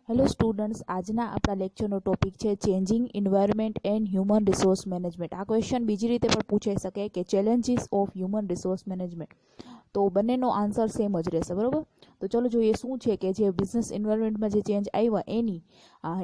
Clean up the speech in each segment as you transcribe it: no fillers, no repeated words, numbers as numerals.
Hello students, આજના આપણા લેક્ચરનો topic છે changing environment and human resource management. આ ક્વેશ્ચન બીજી રીતે પણ પૂછાઈ શકે કે challenges of human resource management. તો બંનેનો આન્સર સેમ જ રહેશે, બરાબર. તો ચલો જોઈએ શું છે કે જે બિઝનેસ એન્વાયરમેન્ટમાં જે ચેન્જ આવ્યા એની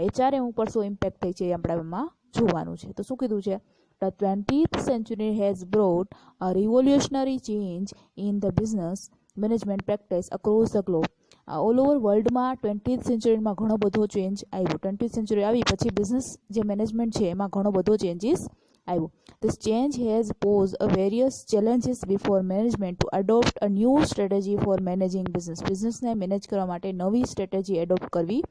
HRM ઉપર શું ઇમ્પેક્ટ થઈ છે એ આપણે એમાં જોવાનું છે. તો શું કીધું છે? The 20th century has brought a revolutionary change in the business management practice across the globe. All over વર્લ્ડમાં 20th સેન્ચુરીમાં ઘણો બધો ચેન્જ આવ્યો. 20th સેન્ચુરી આવી પછી બિઝનેસ જે મેનેજમેન્ટ છે એમાં ઘણો બધો ચેન્જીસ આવ્યો. This change has posed a various challenges before management to adopt a new strategy for managing business. બિઝનેસને મેનેજ કરવા માટે નવી સ્ટ્રેટેજી એડોપ્ટ કરવી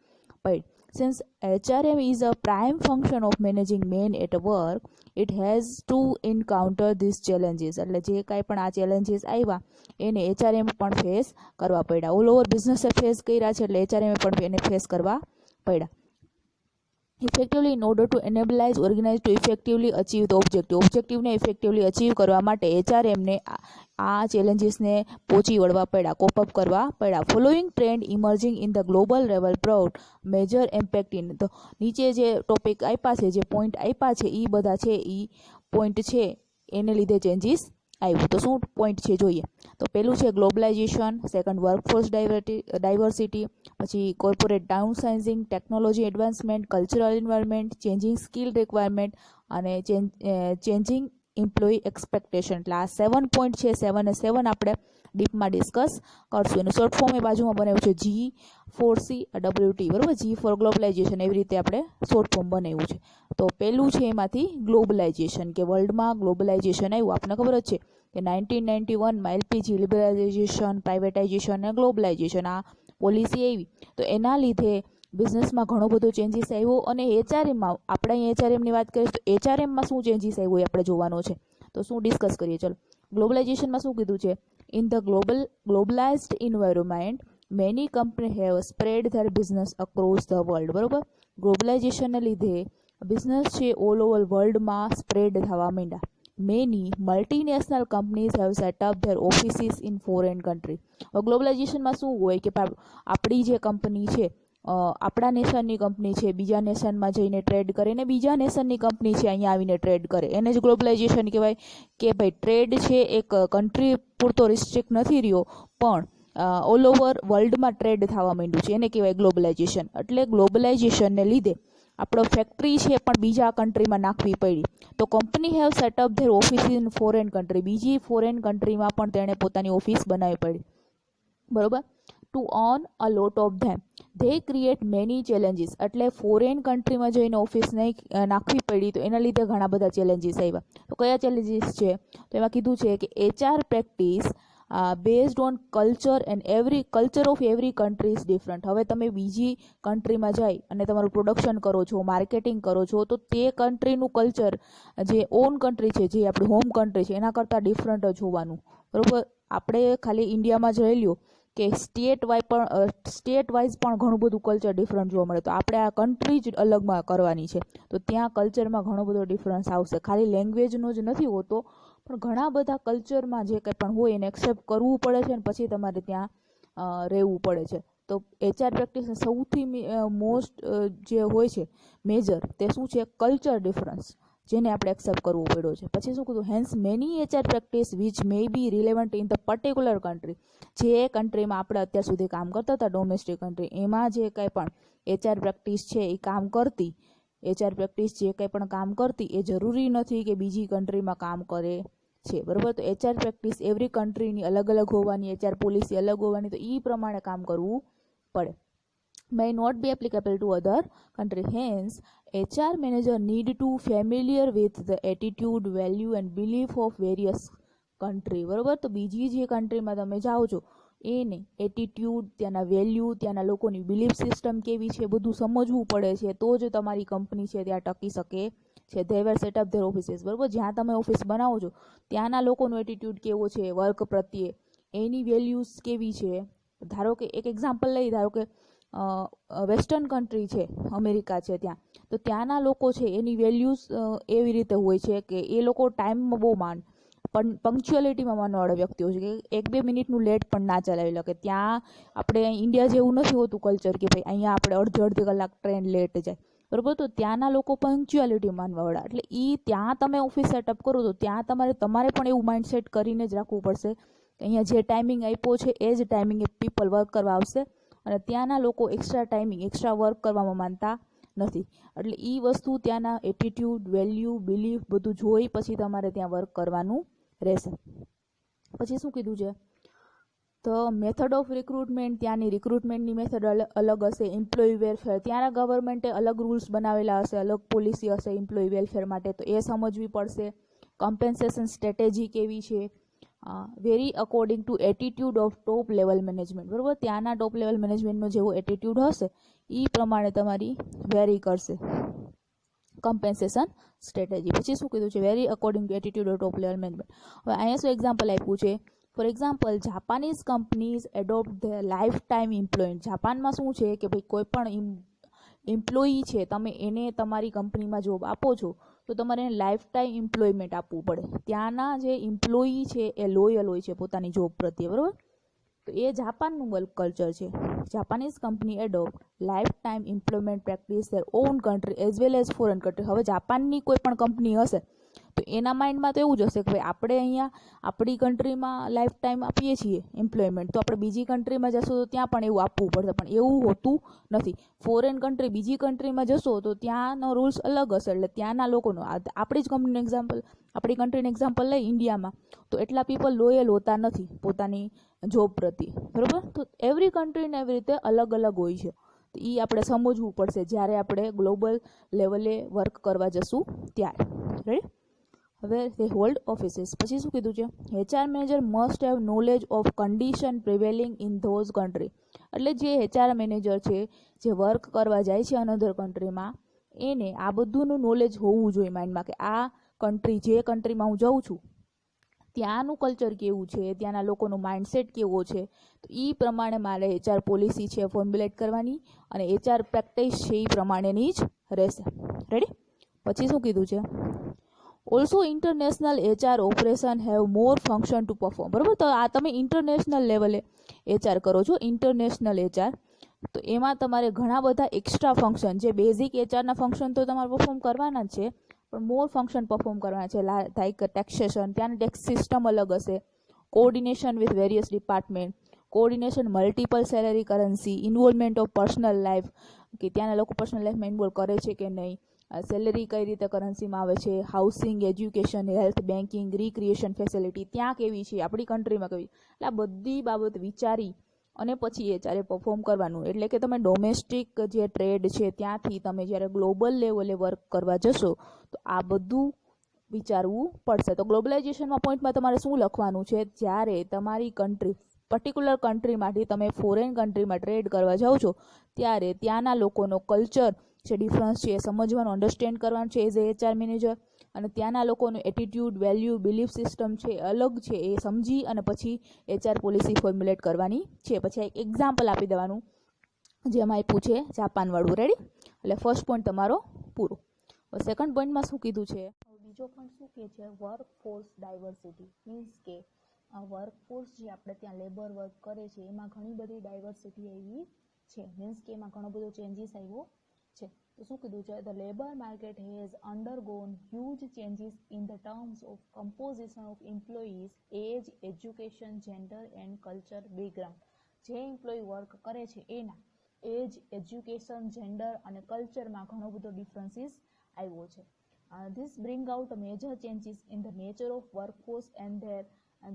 પડી. Since HRM is a prime function of managing men at work, it has to encounter these challenges. એટલે જે કાંઈ પણ આ ચેલેન્જીસ આવ્યા એને HRM પણ ફેસ કરવા પડ્યા. ઓલ ઓવર બિઝનેસે ફેસ કર્યા છે એટલે HRM પણ એને ફેસ કરવા પડ્યા. Effectively in order to enablise organise to effectively achieve the ઓબ્જેક્ટિવને ઇફેક્ટિવલી અચીવ કરવા માટે HRMને આ ચેલેન્જીસને પહોંચી વળવા પડ્યા, કોપઅપ કરવા પડ્યા. Following trend emerging in the global level broad major impact in. તો નીચે જે ટોપિક આપ્યા છે, જે પોઈન્ટ આપ્યા છે એ બધા છે એ પોઈન્ટ છે એને લીધે ચેન્જીસ આવ્યું. તો શું પોઈન્ટ છે જોઈએ. તો પહેલું છે ગ્લોબલાઇઝેશન, સેકન્ડ વર્કફોર્સ ડાયવર્સિટી, પછી corporate downsizing, technology advancement, cultural environment, changing skill requirement અને ચેન્જિંગ એમ્પ્લોયી એક્સપેક્ટેશન. એટલે આ 7 પોઈન્ટ છે. 7 અને 7 આપણે ડીપમાં ડિસ્કસ કરશું. એનું શોર્ટ ફોર્મ એ બાજુમાં બનાવ્યું છે G4CWT, બરાબર. G ફોર ગ્લોબલાઇઝેશન, એવી રીતે આપણે શોર્ટ ફોર્મ બનાવ્યું છે. તો પહેલું છે એમાંથી ગ્લોબલાઇઝેશન, કે વર્લ્ડમાં ગ્લોબલાઇઝેશન આવ્યું. આપણને ખબર જ છે કે 1991માં LPG લિબરલાઇઝેશન, પ્રાઇવેટાઇઝેશન અને ગ્લોબલાઇઝેશન આ પોલિસી આવી. તો એના લીધે બિઝનેસમાં ઘણો બધો ચેન્જીસ આવ્યો. અને HRMમાં આપણે અહીં HRMની વાત કરીએ તો HRMમાં શું ચેન્જીસ આવ્યો એ આપણે જોવાનો છે. તો શું ડિસ્કસ કરીએ. ચલો, ગ્લોબલાઇઝેશનમાં શું કીધું છે? In the globalised environment many company have spread their business across the world, બરાબર. ગ્લોબલાઇઝેશનને લીધે બિઝનેસ છે ઓલ ઓવર વર્લ્ડમાં સ્પ્રેડ થવા માંડ્યા. Many multinational companies have set up their offices in foreign country. ગ્લોબલાઇઝેશનમાં શું હોય કે આપણી જે કંપની છે, આપણા નેશનની કંપની છે, બીજા નેશનમાં જઈને ટ્રેડ કરે, ને બીજા નેશનની કંપની છે અહીંયા આવીને ટ્રેડ કરે, એને જ ગ્લોબલાઇઝેશન કહેવાય. કે ભાઈ ટ્રેડ છે એક કન્ટ્રી પૂરતો રિસ્ટ્રિક્ટ નથી રહ્યો, પણ ઓલ ઓવર વર્લ્ડમાં ટ્રેડ થવા માંડ્યું છે, એને કહેવાય ગ્લોબલાઇઝેશન. એટલે ગ્લોબલાઇઝેશનને લીધે આપણો ફેક્ટરી છે પણ બીજા કન્ટ્રીમાં નાખવી પડી. તો company have set up their office in foreign country, બીજી ફોરેન કન્ટ્રીમાં પણ તેણે પોતાની ઓફિસ બનાવવી પડી, બરોબર. To on a lot of them they create many challenges. એટલે ફોરેન કન્ટ્રીમાં જઈને ઓફિસ નાખવી પડી, તો એના લીધે ઘણા બધા ચેલેન્જીસ આવ્યા. તો કયા ચેલેન્જીસ છે? તો એમાં કીધું છે કે HR practice based on culture and culture of every country is different. હવે તમે બીજી કન્ટ્રીમાં જાય અને તમારું પ્રોડક્શન કરો છો, માર્કેટિંગ કરો છો, તો તે કન્ટ્રીનું કલ્ચર જે ઓન કન્ટ્રી છે, જે આપણી હોમ કન્ટ્રી છે, એના કરતાં ડિફરન્ટ જ હોવાનું, બરાબર. આપણે ખાલી ઇન્ડિયામાં જ રહી લ્યો કે સ્ટેટ વાઇઝ પણ ઘણું બધું કલ્ચર ડિફરન્ટ જોવા મળે. તો આપણે આ કન્ટ્રી જ અલગમાં કરવાની છે, તો ત્યાં કલ્ચરમાં ઘણો બધો ડિફરન્સ આવશે. ખાલી લેંગ્વેજનો જ નથી હોતો, પણ ઘણા બધા કલ્ચરમાં જે કંઈ પણ હોય એને એક્સેપ્ટ કરવું પડે છે, અને પછી તમારે ત્યાં રહેવું પડે છે. તો HR પ્રેક્ટિસ સૌથી મોસ્ટ જે હોય છે મેજર, તે શું છે? કલ્ચર ડિફરન્સ, જેને આપણે એક્સેપ્ટ કરવું પડ્યો છે. પછી શું કીધું? Hence many HR practice which may be relevant in the particular country. જે કન્ટ્રીમાં આપણે અત્યાર સુધી કામ કરતા હતા, ડોમેસ્ટિક કન્ટ્રી, એમાં જે કંઈ પણ HR પ્રેક્ટિસ છે એ કામ કરતી, HR પ્રેક્ટિસ જે કંઈ પણ કામ કરતી એ જરૂરી નથી કે બીજી કન્ટ્રીમાં કામ કરે છે, બરાબર. તો HR પ્રેક્ટિસ એવરી કન્ટ્રીની અલગ અલગ હોવાની, HR પોલિસી અલગ હોવાની, તો એ પ્રમાણે કામ કરવું પડે. may not be applicable to other country. Hence, HR manager need to familiar with the attitude, value and belief of various country, બરાબર. તો બીજી જે કન્ટ્રીમાં તમે જાઓ છો એને એટીટ્યુડ, ત્યાંના વેલ્યુ, ત્યાંના લોકોની બિલીફ સિસ્ટમ કેવી છે, બધું સમજવું પડે છે, તો જ તમારી કંપની છે ત્યાં ટકી શકે છે. They were set up their offices, બરાબર. જ્યાં તમે ઓફિસ બનાવો છો ત્યાંના લોકોનો એટીટ્યુડ કેવો છે વર્ક પ્રત્યે, એની વેલ્યુઝ કેવી છે. ધારો કે એક એક્ઝામ્પલ લઈ, ધારો કે વેસ્ટર્ન કન્ટ્રી છે, અમેરિકા છે, ત્યાં તો ત્યાંના લોકો છે એની વેલ્યુઝ એવી રીતે હોય છે કે એ લોકો ટાઈમમાં બહુ પણ પંક્ચ્યુઅલિટીમાં માનવાવાળા વ્યક્તિઓ છે કે 1-2 મિનિટનું લેટ પણ ના ચલાવી લે. કે ત્યાં આપણે ઇન્ડિયા જેવું નથી હોતું કલ્ચર કે ભાઈ અહીંયા આપણે અડધી કલાક ટ્રેન લેટ જાય, બરાબર. તો ત્યાંના લોકો પંક્ચ્યુઅલિટી માનવાવાળા, એટલે ત્યાં તમે ઓફિસ સેટઅપ કરો તો ત્યાં તમારે પણ એવું માઇન્ડસેટ કરીને જ રાખવું પડશે કે અહીંયા જે ટાઈમિંગ આપ્યો છે એ જ ટાઈમિંગે પીપલ વર્ક કરવા આવશે. અને ત્યાંના લોકો એક્સ્ટ્રા ટાઈમિંગ એક્સ્ટ્રા વર્ક કરવામાં માનતા નથી. એટલે વસ્તુ ત્યાંના એટીટ્યુડ, વેલ્યુ, બિલીફ બધું જોઈ પછી તમારે ત્યાં વર્ક કરવાનું રહેશે. પછી શું કીધું છે? તો મેથડ ઓફ રિક્રુટમેન્ટ, ત્યાંની રિક્રુટમેન્ટની મેથડ અલગ હશે. એમ્પ્લોયી વેલફેર, ત્યાંના ગવર્મેન્ટે અલગ રૂલ્સ બનાવેલા હશે, અલગ પોલિસી હશે એમ્પ્લોયી વેલફેર માટે, તો એ સમજવી પડશે. કમ્પેન્સેશન સ્ટ્રેટેજી કેવી છે, very according to attitude of top level management, બરાબર. ત્યાંના ટોપ લેવલ મેનેજમેન્ટનો જેવો એટીટ્યુડ હશે એ પ્રમાણે તમારી વેરી કરશે કમ્પેન્સેશન સ્ટ્રેટેજી. પછી શું કીધું છે? Very according to attitude of top level management. હવે અહીંયા શું એક્ઝામ્પલ આપ્યું છે? For example, Japanese companies adopt the life time employment. જાપાનમાં શું છે કે ભાઈ કોઈ પણ એમ્પ્લોયી છે, તમે એને તમારી કંપનીમાં જોબ આપો છો તો તમારે એને લાઈફ ટાઈમ એમ્પ્લોયમેન્ટ આપવું પડે. ત્યાંના જે એમ્પ્લોયી છે એ લોયલ હોય છે પોતાની જોબ પ્રત્યે, બરાબર. તો એ જાપાનનું કલ્ચર છે. Japanese company adopt life time employment practice there on country as well as foreign country. હવે જાપાનની કોઈ પણ કંપની હશે તો એના માઇન્ડમાં તો એવું જ હશે કે ભાઈ આપણે અહીંયા આપણી કન્ટ્રીમાં લાઈફ ટાઈમ આપીએ છીએ એમ્પ્લોયમેન્ટ, તો આપણે બીજી કન્ટ્રીમાં જશો તો ત્યાં પણ એવું આપવું પડશે. પણ એવું હોતું નથી. ફોરેન કન્ટ્રી, બીજી કન્ટ્રીમાં જશો તો ત્યાંનો રૂલ્સ અલગ હશે. એટલે ત્યાંના લોકોનો, આપણી જ કંપનીનું એક્ઝામ્પલ, આપણી કન્ટ્રીનું એક્ઝામ્પલ લઈ ઇન્ડિયામાં, તો એટલા પીપલ લોયલ હોતા નથી પોતાની જોબ પ્રત્યે, બરાબર. તો એવરી કન્ટ્રીને એવી રીતે અલગ અલગ હોય છે. તો એ આપણે સમજવું પડશે જ્યારે આપણે ગ્લોબલ લેવલે વર્ક કરવા જશું ત્યારે. રાઈટ. હવે તે હોલ્ડ ઓફિસીસ. પછી શું કીધું છે? HR manager must have knowledge of condition prevailing in those country. એટલે જે HR મેનેજર છે જે વર્ક કરવા જાય છે અનધર કન્ટ્રીમાં, એને આ બધુંનું નોલેજ હોવું જોઈએ માઇન્ડમાં કે આ કન્ટ્રી, જે કન્ટ્રીમાં હું જાઉં છું ત્યાંનું કલ્ચર કેવું છે, ત્યાંના લોકોનો માઇન્ડસેટ કેવો છે, તો એ પ્રમાણે મારે HR પોલિસી છે ફોર્મ્યુલેટ કરવાની અને HR પ્રેક્ટિસ છે એ પ્રમાણેની જ રહેશે. રેડી. પછી શું કીધું છે? Also international HR operation have more function two perform, બરાબર. તો આ તમે ઇન્ટરનેશનલ લેવલે HR કરો છો, ઇન્ટરનેશનલ HR, તો એમાં તમારે ઘણા બધા એક્સ્ટ્રા ફંક્શન, જે બેઝિક HRના ફંક્શન તો તમારે પરફોર્મ કરવાના જ છે, પણ મોર ફંક્શન પરફોર્મ કરવાના છે. લાઈક ટેક્સેશન, ત્યાંની ટેક્સ સિસ્ટમ અલગ હશે. Coordination with various department, coordination multiple salary currency, involvement of personal life, કે ત્યાંના લોકો પર્સનલ લાઈફમાં ઇન્વોલ્વ કરે છે કે નહીં, સેલરી કઈ રીતે કરન્સીમાં આવે છે, housing, education, health, banking, recreation facility ત્યાં કેવી છે, આપણી કન્ટ્રીમાં કેવી. એટલે આ બધી બાબત વિચારી અને પછી HR પરફોર્મ કરવાનું. એટલે કે તમે ડોમેસ્ટિક જે ટ્રેડ છે ત્યાંથી તમે જ્યારે ગ્લોબલ લેવલે વર્ક કરવા જશો તો આ બધું વિચારવું પડશે. તો ગ્લોબલાઇઝેશનમાં પોઈન્ટમાં તમારે શું લખવાનું છે? જ્યારે તમારી કન્ટ્રી, પર્ટિક્યુલર કન્ટ્રીમાંથી તમે ફોરેન કન્ટ્રીમાં ટ્રેડ કરવા જાઓ છો ત્યારે ત્યાંના લોકોનો કલ્ચર જે ડિફરન્સ છે એ સમજવાનું, અન્ડરસ્ટેન્ડ કરવાનું છે એઝ એ HR મેનેજર. અને ત્યાંના લોકોનું એટીટ્યુડ, વેલ્યુ, બિલીફ સિસ્ટમ છે અલગ છે એ સમજી અને પછી HR પોલિસી ફોર્મ્યુલેટ કરવાની છે. પછી એક એક્ઝામ્પલ આપી દેવાનું જેમાં આપ્યું છે જાપાનવાળું. રેડી. એટલે ફર્સ્ટ પોઈન્ટ તમારો પૂરો. સેકન્ડ પોઈન્ટમાં શું કીધું છે? બીજો પોઈન્ટ શું કહે છે? Workforce diversity. મીન્સ કે વર્કફોર્સ જે આપણે ત્યાં લેબર વર્ક કરે છે એમાં ઘણી બધી ડાયવર્સિટી આવી છે. મીન્સ કે એમાં ઘણો બધો ચેન્જીસ આવ્યો છે. તો શું કીધું છે? The labour market has undergone huge changes in the terms of composition of employees, age, education, gender and culture background. જે એમ્પ્લોયી વર્ક કરે છે એના એજ, એજ્યુકેશન, જેન્ડર અને કલ્ચરમાં ઘણો બધો ડિફરન્સીસ આવ્યો છે. This bring out major changes in the nature of workforce and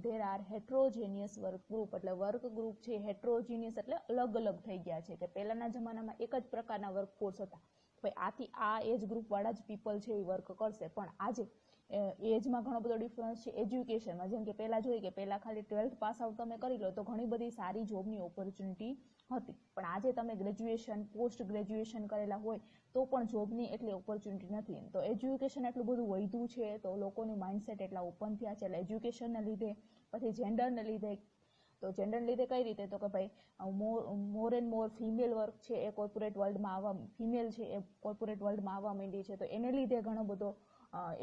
there are heterogeneous work group. એટલે વર્ક ગ્રુપ છે હેટ્રોજીનિયસ એટલે અલગ અલગ થઈ ગયા છે. કે પહેલાના જમાનામાં એક જ પ્રકારના વર્કફોર્સ હતા, ભાઈ આથી આ એજ ગ્રુપ વાળા જ પીપલ છે એ વર્ક કરશે. પણ આજે એજમાં ઘણો બધો ડિફરન્સ છે. એજ્યુકેશનમાં જેમ કે પહેલા જોઈએ કે પહેલા ખાલી 12th પાસ આઉટ તમે કરી લો તો ઘણી બધી સારી જોબની ઓપોર્ચ્યુનિટી હતી, પણ આજે તમે ગ્રેજ્યુએશન, પોસ્ટ ગ્રેજ્યુએશન કરેલા હોય તો પણ જોબની એટલી ઓપોર્ચ્યુનિટી નથી. તો એજ્યુકેશન એટલું બધું વધ્યું છે તો લોકોનું માઇન્ડસેટ એટલા ઓપન થયા છે. એટલે એજ્યુકેશનને લીધે, પછી જેન્ડરને લીધે. તો જેન્ડરને લીધે કઈ રીતે? તો કે ભાઈ મોર એન્ડ મોર ફિમેલ વર્ક છે એ કોર્પોરેટ વર્લ્ડમાં આવવા, ફિમેલ છે એ કોર્પોરેટ વર્લ્ડમાં આવવા માંડી છે. તો એને લીધે ઘણો બધો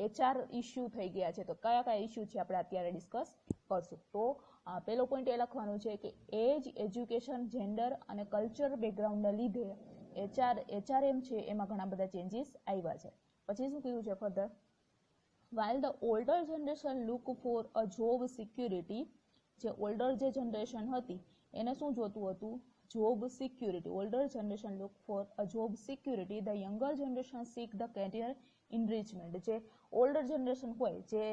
HR ઇસ્યુ થઈ ગયા છે. તો કયા કયા ઇસ્યુ છે આપણે અત્યારે ડિસ્કસ કરશું. તો પહેલો પોઈન્ટ એ લખવાનું છે કે એજ, એજ્યુકેશન, જેન્ડર અને કલ્ચર બેકગ્રાઉન્ડના લીધે HRM છે એમાં ઘણા બધા ચેન્જીસ આવ્યા છે. પછી શું કીધું છે further, while the older generation look for a job security, જે ઓલ્ડર જે જનરેશન હતી એને શું જોતું હતું, job security. Older generation look for a job security, the younger generation seek the career enrichment. જે ઓલ્ડર જનરેશન હોય, જે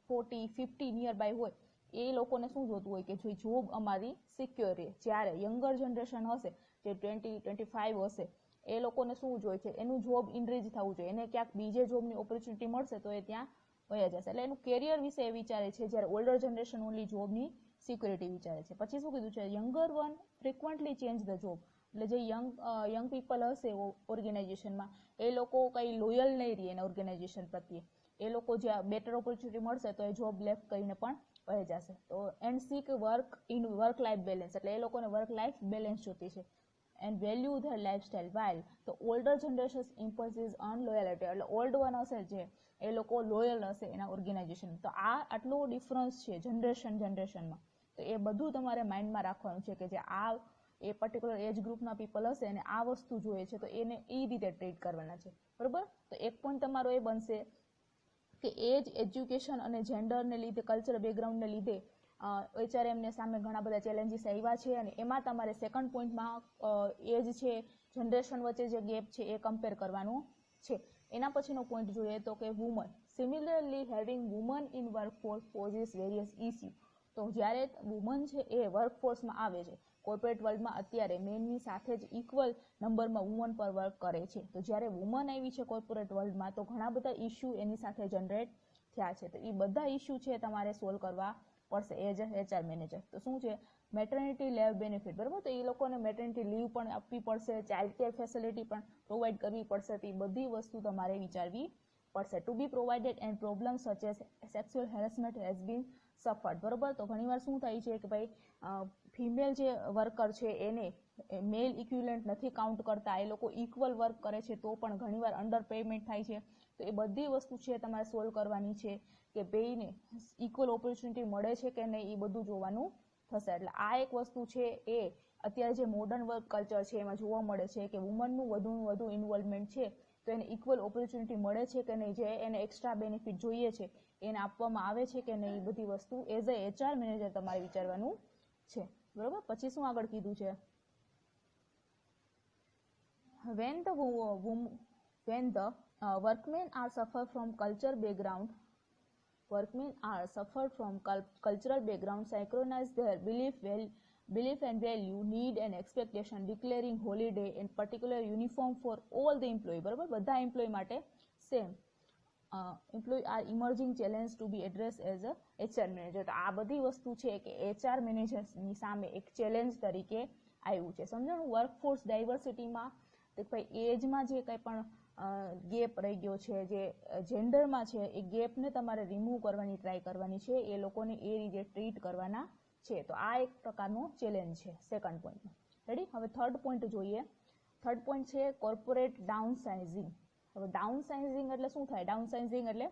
40-50 નિયર બાય હોય, એ લોકોને શું જોતું હોય કે જોબ અમારી સિક્યોર રહે. જ્યારે યંગર જનરેશન હશે, જે 20-25 હશે, એ લોકોને શું જોઈએ છે, એનું જોબ ઇનરીચ થવું જોઈએ, એને ક્યાંક બીજે જોબની ઓપોર્ચ્યુનિટી મળશે તો એ ત્યાં વયા જશે. એટલે એનું કેરિયર વિશે એ વિચારે છે, જ્યારે ઓલ્ડર જનરેશન ઓનલી જોબની સિક્યુરિટી વિચારે છે. પછી શું કીધું છે, younger one frequently change the job. એટલે જે યંગ પીપલ હશે ઓર્ગેનાઇઝેશનમાં, એ લોકો કંઈ લોયલ નહીં રહે એના ઓર્ગેનાઇઝેશન પ્રત્યે. એ લોકો જે બેટર ઓપોર્ચ્યુનિટી મળશે તો એ જોબ લેફ્ટ કરીને પણ વહી જશે. તો and seek work life balance, એટલે એ લોકોને વર્ક લાઈફ બેલેન્સ જોતી છે. And value the lifestyle, while તો older generation impulses on loyalty. એટલે ઓલ્ડ વન હશે જે, એ લોકો લોયલ હશે એના ઓર્ગેનાઇઝેશન. તો આટલો ડિફરન્સ છે જનરેશનમાં. તો એ બધું તમારે માઇન્ડમાં રાખવાનું છે કે જે એ પર્ટિક્યુલર એજ ગ્રુપના પીપલ હશે અને આ વસ્તુ જોઈએ છે તો એને એ રીતે ટ્રીટ કરવાના છે. બરોબર. તો એક પોઈન્ટ તમારો એ બનશે કે એજ, એજ્યુકેશન અને જેન્ડરને લીધે, કલ્ચર બેકગ્રાઉન્ડને લીધે HRMને સામે ઘણા બધા ચેલેન્જીસ આવ્યા છે. અને એમાં તમારે સેકન્ડ પોઈન્ટમાં એજ છે, જનરેશન વચ્ચે જે ગેપ છે એ કમ્પેર કરવાનું છે. એના પછીનો પોઈન્ટ જોઈએ તો કે woman, similarly having woman in workforce possess various issue. તો જ્યારે વુમન છે એ વર્કફોર્સમાં આવે છે, કોર્પોરેટ વર્લ્ડમાં અત્યારે મેનની સાથે જ ઇક્વલ નંબરમાં વુમન પર વર્ક કરે છે. તો જ્યારે વુમન આવી છે કોર્પોરેટ વર્લ્ડમાં તો ઘણા બધા ઇસ્યુ એની સાથે જનરેટ થયા છે. તો એ બધા ઇસ્યુ છે તમારે સોલ્વ કરવા પડશે એઝ અ HR મેનેજર. તો શું છે, મેટર્નિટી લીવ બેનિફિટ. બરાબર. તો એ લોકોને મેટર્નિટી લીવ પણ આપવી પડશે, ચાઇલ્ડ કેર ફેસિલિટી પણ પ્રોવાઈડ કરવી પડશે. તો એ બધી વસ્તુ તમારે વિચારવી પડશે. To be provided and problem such as sexual harassment has been suffered. બરોબર. તો ઘણીવાર શું થાય છે કે ભાઈ ફિમેલ જે વર્કર છે એને મેલ ઇક્વિવેલન્ટ નથી કાઉન્ટ કરતા, એ લોકો ઇક્વલ વર્ક કરે છે તો પણ ઘણીવાર અંડર પેમેન્ટ થાય છે. તો એ બધી વસ્તુ છે તમારે સોલ્વ કરવાની છે કે બેયને ઇક્વલ ઓપોર્ચ્યુનિટી મળે છે કે નહીં, એ બધું જોવાનું થશે. એટલે આ એક વસ્તુ છે એ અત્યારે જે મોડર્ન વર્ક કલ્ચર છે એમાં જોવા મળે છે કે વુમનનું વધુ ઇન્વોલ્વમેન્ટ છે તો એને ઇક્વલ ઓપોર્ચ્યુનિટી મળે છે કે નહીં, જે એને એક્સ્ટ્રા બેનિફિટ જોઈએ છે એને આપવામાં આવે છે કે નહીં, એ બધી વસ્તુ એઝ અ HR મેનેજર તમારે વિચારવાનું છે. બરોબર. પછી શું આગળ કીધું છે, when the workmen are suffer from cultural background, synchronize their belief and value, need and expectation, declaring holiday and particular uniform for all the employee. બરાબર. બધા એમ્પ્લોય માટે same. employee are emerging challenge to be addressed as a HR manager. તો આ બધી વસ્તુ છે કે HR મેનેજરની સામે એક ચેલેન્જ તરીકે આવ્યું છે. સમજણું. વર્કફોર્સ ડાયવર્સિટીમાં ભાઈ એજમાં જે કંઈ પણ ગેપ રહી ગયો છે, જે જેન્ડરમાં છે, એ ગેપને તમારે રિમૂવ કરવાની ટ્રાય કરવાની છે, એ લોકોને એ રીતે ટ્રીટ કરવાના છે. તો આ એક પ્રકારનો ચેલેન્જ છે સેકન્ડ પોઈન્ટમાં. રેડી. હવે થર્ડ પોઈન્ટ જોઈએ. થર્ડ પોઈન્ટ છે કોર્પોરેટ ડાઉન સાઇઝિંગ. હવે ડાઉન સાઇઝિંગ એટલે શું થાય? ડાઉન સાઇઝિંગ એટલે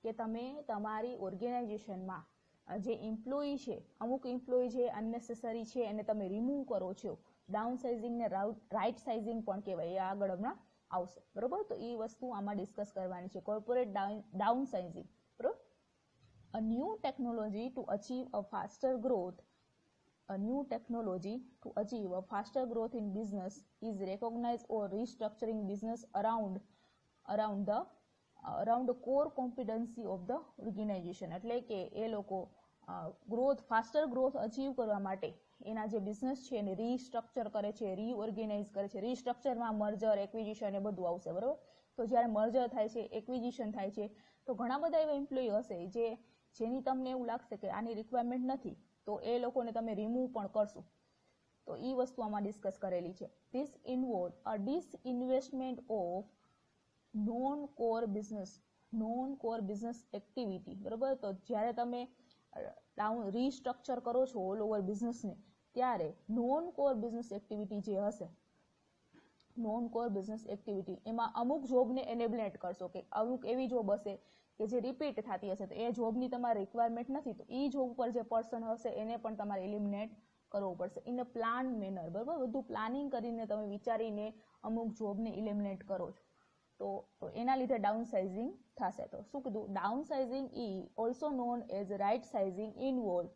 કે તમે તમારી ઓર્ગેનાઇઝેશનમાં જે એમ્પ્લોયી છે, અમુક એમ્પ્લોયી જે અનનેસેસરી છે એને તમે રિમૂવ કરો છો. ડાઉન સાઇઝિંગને રાઇટ સાઇઝિંગ પણ કહેવાય. એ આગળ હમણાં આવશે. બરોબર. તો એ વસ્તુ આમાં ડિસ્કસ કરવાની છે, કોર્પોરેટ ડાઉન સાઇઝિંગ. બરોબર. A new technology to achieve a faster growth in business is recognized or restructuring business around the core competency of the organization. એટલે કે એ લોકો ફાસ્ટર ગ્રોથ અચીવ કરવા માટે એના જે બિઝનેસ છે એને રીસ્ટ્રક્ચર કરે છે, રીઓર્ગેનાઇઝ કરે છે. રીસ્ટ્રક્ચરમાં મર્જર, એક્વિઝિશન એ બધું આવશે. બરોબર. તો જ્યારે મર્જર થાય છે, એક્વિઝિશન થાય છે, તો ઘણા બધા એવા એમ્પ્લોયી હશે જેની તમને એવું લાગશે કે આની રિક્વાયરમેન્ટ નથી, તો એ લોકોને તમે રિમૂવ પણ કરશો. તો એ વસ્તુ આમાં ડિસ્કસ કરેલી છે. This involve a disinvestment of non core business activity. બરોબર. તો જ્યારે તમે રીસ્ટ્રક્ચર કરો છો ઓલ ઓવર બિઝનેસને, ત્યારે નોન કોર બિઝનેસ એક્ટિવિટી જે હશે, નોન કોર બિઝનેસ એક્ટિવિટી એમાં અમુક જોબને એનેબલેટ કરશો કે અમુક એવી જોબ હશે કે જે રિપીટ થતી હશે, તો એ જોબની તમારે રિક્વાયરમેન્ટ નથી, તો એ જોબ પર જે પર્સન હશે એને પણ તમારે એલિમિનેટ કરવું પડશે ઇન અ પ્લાન મેનર. બરાબર, બધું પ્લાનિંગ કરીને તમે વિચારીને અમુક જોબને એલિમિનેટ કરો છો, તો એના લીધે ડાઉન સાઇઝિંગ થશે. તો શું કીધું, downsizing is also known as right sizing involve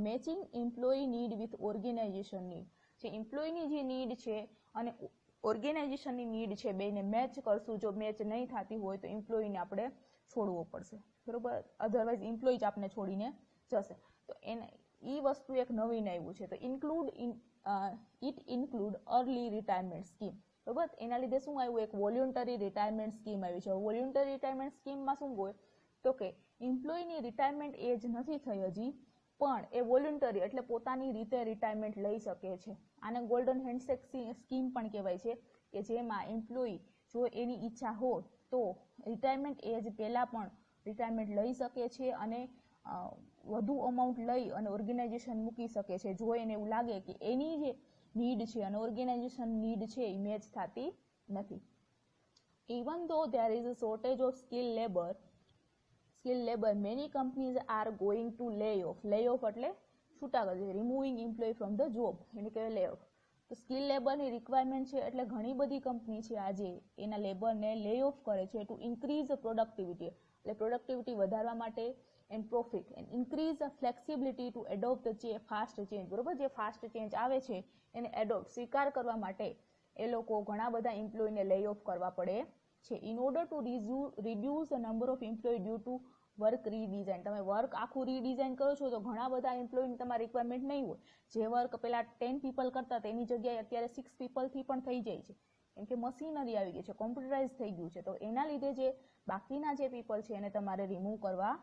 matching employee need with organisation need. જે એમ્પ્લોયીની જે નીડ છે અને ઓર્ગેનાઇઝેશનની નીડ છે, બેને મેચ કરશું. જો મેચ નહીં થતી હોય તો એમ્પ્લોયીને આપણે છોડવો પડશે. બરોબર, અધરવાઇઝ એમ્પ્લોયી જ આપણે છોડીને જશે. તો એને એ વસ્તુ એક નવીન આવ્યું છે. તો it include early retirement scheme. બરાબર, એના લીધે શું આવ્યું, એક વોલ્યુન્ટરી રિટાયરમેન્ટ સ્કીમ આવી છે. વોલ્યુન્ટરી રિટાયરમેન્ટ સ્કીમમાં શું હોય, તો કે એમ્પ્લોયીની રિટાયરમેન્ટ એજ નથી થઈ હજી, પણ એ વોલ્યુન્ટરી એટલે પોતાની રીતે રિટાયરમેન્ટ લઈ શકે છે. આને ગોલ્ડન હેન્ડશેક સ્કીમ પણ કહેવાય છે, કે જેમાં એમ્પ્લોયી જો એની ઈચ્છા હોય તો રિટાયરમેન્ટ એજ પહેલાં પણ રિટાયરમેન્ટ લઈ શકે છે અને વધુ અમાઉન્ટ લઈ અને ઓર્ગેનાઇઝેશન મૂકી શકે છે, જો એને એવું લાગે કે એની જે નીડ છે અને ઓર્ગેનાઇઝેશન નીડ છે એ મેચ થતી નથી. Even though there is a shortage of skill labour, many companies are going to lay off એટલે છૂટા કરી, removing employ from the job, એને કહેવાય લે ઓફ. તો સ્કિલ લેબરની રિક્વાયરમેન્ટ છે એટલે ઘણી બધી કંપની છે આજે એના લેબરને લે ઓફ કરે છે ટુ ઇન્ક્રીઝ પ્રોડક્ટિવિટી, એટલે પ્રોડક્ટિવિટી વધારવા માટે, and profit, and increase flexibility to adopt fast change. બરોબર, જે ફાસ્ટ ચેન્જ આવે છે એને એડોપ્ટ સ્વીકાર કરવા માટે એ લોકો ઘણા બધા એમ્પ્લોયીને લે ઓફ કરવા પડે છે. In order to reduce the number of employ due to work redesign. તમે વર્ક આખું રીડિઝાઇન કરો છો તો ઘણા બધા એમ્પ્લોયીની તમારી રિક્વાયરમેન્ટ નહીં હોય. જે વર્ક પેલા 10 પીપલ કરતા તેની જગ્યાએ અત્યારે 6 પીપલથી પણ થઈ જાય છે, કેમ કે મશીનરી આવી ગઈ છે, કોમ્પ્યુટરાઇઝ થઈ ગયું છે. તો એના લીધે જે બાકીના જે પીપલ છે એને તમારે રિમૂવ કરવા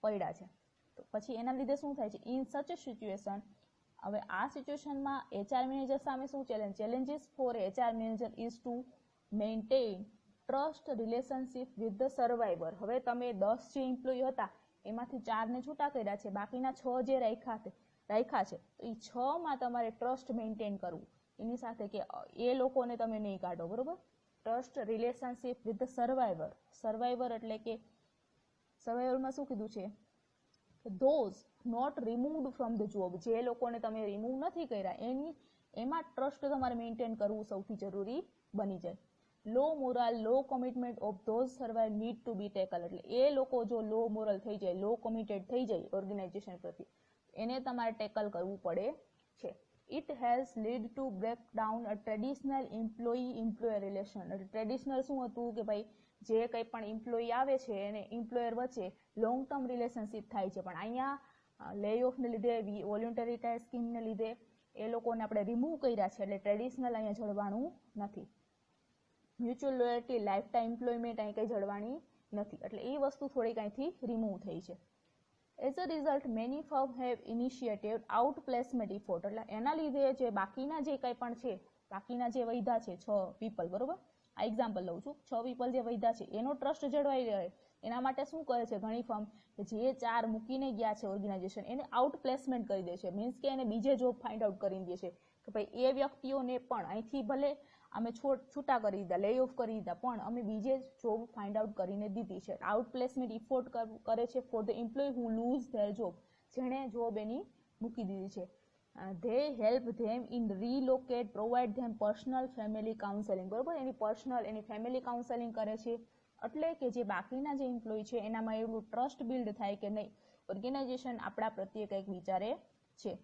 પડ્યા છે. તો પછી એના લીધે શું થાય છે, ઇન સચ અ સિચ્યુએશન, હવે આ સિચ્યુએશનમાં એચઆર મેનેજર સામે શું challenges for HR manager is to maintain trust relationship with the survivor. હવે તમે 10 જે એમ્પ્લોયી હતા એમાંથી 4 ને છૂટા કર્યા છે, બાકીના 6 જે રાખ્યા છે, તો એ 6 માં તમારે ટ્રસ્ટ મેન્ટેન કરવું એની સાથે, કે એ લોકોને તમે નહીં કાઢો. બરોબર, trust relationship with the survivor એટલે કે સર્વાઈવરમાં શું કીધું છે, those not removed from the job, જે લોકોને તમે રિમૂવ નથી કર્યા એમાં ટ્રસ્ટ તમારે મેન્ટેન કરવું સૌથી જરૂરી બની જાય. Low morale, low commitment of those survive need to be tackle, એટલે એ લોકો જો લો મોરલ થઈ જાય, લો કમિટેડ થઈ જાય ઓર્ગેનાઇઝેશન પ્રત્યે, એને તમારે ટેકલ કરવું પડે છે. It has lead to break down a traditional employer relation. એટલે ટ્રેડિશનલ શું હતું કે ભાઈ જે કંઈ પણ એમ્પ્લોયી આવે છે એને એમ્પ્લોયર વચ્ચે લોંગ ટર્મ રિલેશનશિપ થાય છે, પણ અહીંયા લે ઓફને લીધે, વોલ્યુન્ટરી રિટાયર સ્કીમને લીધે એ લોકોને આપણે રિમૂવ કર્યા છે, એટલે ટ્રેડિશનલ અહીંયા જળવાનું નથી. Mutual loyalty, life time employment અહીં કંઈ જળવાની નથી, એટલે એ વસ્તુ થોડીક અહીંથી રિમૂવ થઈ છે. As a result many firm have initiated outplacement effort, એટલે એના લીધે જે બાકીના જે કંઈ પણ છે, બાકીના જે વૈધા છે 6 પીપલ, બરોબર, આ એક્ઝામ્પલ લઉં છું, 6 પીપલ જે વૈધા છે એનો ટ્રસ્ટ જળવાઈ રહે એના માટે શું કરે છે ઘણી ફર્મ, કે જે 4 મૂકીને ગયા છે ઓર્ગેનાઇઝેશન એને આઉટ પ્લેસમેન્ટ કરી દે છે. મીન્સ કે એને બીજે જોબ ફાઇન્ડ આઉટ કરી દે છે, કે ભાઈ એ વ્યક્તિઓને પણ અહીંથી ભલે અમે છૂટા કરી દીધા, લે ઓફ કરી દીધા, પણ અમે બીજે જોબ ફાઇન્ડ આઉટ કરીને દીધી છે. આઉટ પ્લેસમેન્ટ ઇફોર્ટ કરે છે for the employ who lose their job, જેણે જોબ એની મૂકી દીધી છે. They help them in relocate, provide them personal family counselling. બરોબર, એની પર્સનલ, એની ફેમિલી કાઉન્સેલિંગ કરે છે, એટલે કે જે બાકીના જે એમ્પ્લોય છે એનામાં એવું ટ્રસ્ટ બિલ્ડ થાય કે નહીં, ઓર્ગેનાઇઝેશન આપણા પ્રત્યે કંઈક વિચારે છે.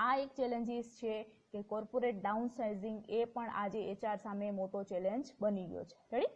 આ એક ચેલેન્જીસ છે કે કોર્પોરેટ ડાઉન સાઇઝિંગ એ પણ આજે એચઆર સામે મોટો ચેલેન્જ બની ગયો છે. રેડી?